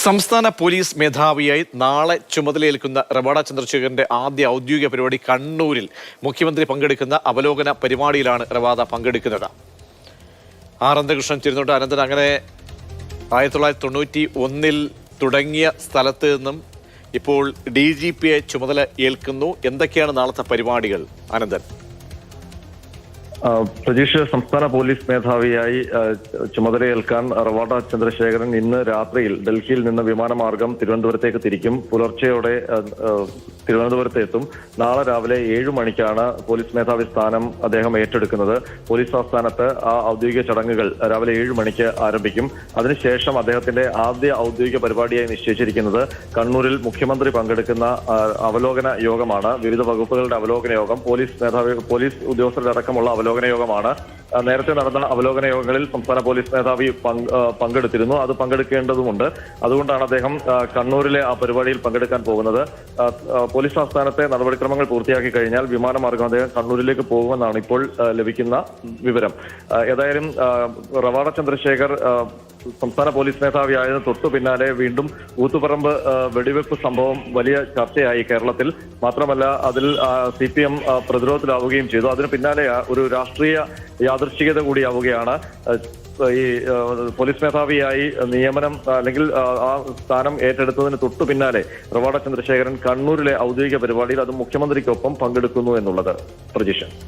സംസ്ഥാന പോലീസ് മേധാവിയായി നാളെ ചുമതലയേൽക്കുന്ന റവാഡ ചന്ദ്രശേഖരന്റെ ആദ്യ ഔദ്യോഗിക പരിപാടി കണ്ണൂരിൽ മുഖ്യമന്ത്രി പങ്കെടുക്കുന്ന അവലോകന പരിപാടിയിലാണ് റവാഡ പങ്കെടുക്കുന്നത്. അനന്തകൃഷ്ണൻ ചേരുന്നുണ്ട്. അനന്തൻ, അങ്ങനെ 1991 തുടങ്ങിയ സ്ഥലത്ത് നിന്നും ഇപ്പോൾ DGP ചുമതല ഏൽക്കുന്നു. എന്തൊക്കെയാണ് നാളത്തെ പരിപാടികൾ അനന്തൻ? പ്രതീക്ഷ സംസ്ഥാന പോലീസ് മേധാവിയായി ചുമതലയേൽക്കാൻ റവാഡ ചന്ദ്രശേഖരൻ ഇന്ന് രാത്രിയിൽ ഡൽഹിയിൽ നിന്ന് വിമാനമാർഗം തിരുവനന്തപുരത്തേക്ക് തിരിക്കും. പുലർച്ചെയോടെ തിരുവനന്തപുരത്തെത്തും. നാളെ രാവിലെ 7 മണിക്കാണ് പോലീസ് മേധാവി സ്ഥാനം അദ്ദേഹം ഏറ്റെടുക്കുന്നത്. പോലീസ് ആസ്ഥാനത്ത് ആ ഔദ്യോഗിക ചടങ്ങുകൾ രാവിലെ 7 മണിക്ക് ആരംഭിക്കും. അതിനുശേഷം അദ്ദേഹത്തിന്റെ ആദ്യ ഔദ്യോഗിക പരിപാടിയായി നിശ്ചയിച്ചിരിക്കുന്നത് കണ്ണൂരിൽ മുഖ്യമന്ത്രി പങ്കെടുക്കുന്ന അവലോകന യോഗമാണ്. വിവിധ വകുപ്പുകളുടെ അവലോകന യോഗം, പോലീസ് ഉദ്യോഗസ്ഥരുടെ അടക്കമുള്ള അവലോകന യോഗമാണ്. നേരത്തെ നടന്ന അവലോകന യോഗങ്ങളിൽ സംസ്ഥാന പോലീസ് മേധാവി പങ്കെടുത്തിരുന്നു. അത് പങ്കെടുക്കേണ്ടതുമുണ്ട്. അതുകൊണ്ടാണ് അദ്ദേഹം കണ്ണൂരിലെ ആ പരിപാടിയിൽ പങ്കെടുക്കാൻ പോകുന്നത്. പോലീസ് ആസ്ഥാനത്തെ നടപടിക്രമങ്ങൾ പൂർത്തിയാക്കി കഴിഞ്ഞാൽ വിമാനമാർഗം അദ്ദേഹം കണ്ണൂരിലേക്ക് പോകുമെന്നാണ് ഇപ്പോൾ ലഭിക്കുന്ന വിവരം. ഏതായാലും റവാഡ ചന്ദ്രശേഖർ സംസ്ഥാന പോലീസ് മേധാവി ആയതിനു തൊട്ടു പിന്നാലെ വീണ്ടും കൂത്തുപറമ്പ് വെടിവെപ്പ് സംഭവം വലിയ ചർച്ചയായി കേരളത്തിൽ. മാത്രമല്ല അതിൽ CPM പ്രതിരോധത്തിലാവുകയും ചെയ്തു. അതിന് പിന്നാലെ ഒരു രാഷ്ട്രീയ യാദൃശ്ചികത കൂടിയാവുകയാണ്. ഈ പോലീസ് മേധാവിയായി നിയമനം അല്ലെങ്കിൽ ആ സ്ഥാനം ഏറ്റെടുത്തതിന് തൊട്ടു പിന്നാലെ റവാഡ ചന്ദ്രശേഖരൻ കണ്ണൂരിലെ ഔദ്യോഗിക പരിപാടിയിൽ അത് മുഖ്യമന്ത്രിക്കൊപ്പം പങ്കെടുക്കുന്നു എന്നുള്ളത്. പ്രതീക്ഷ.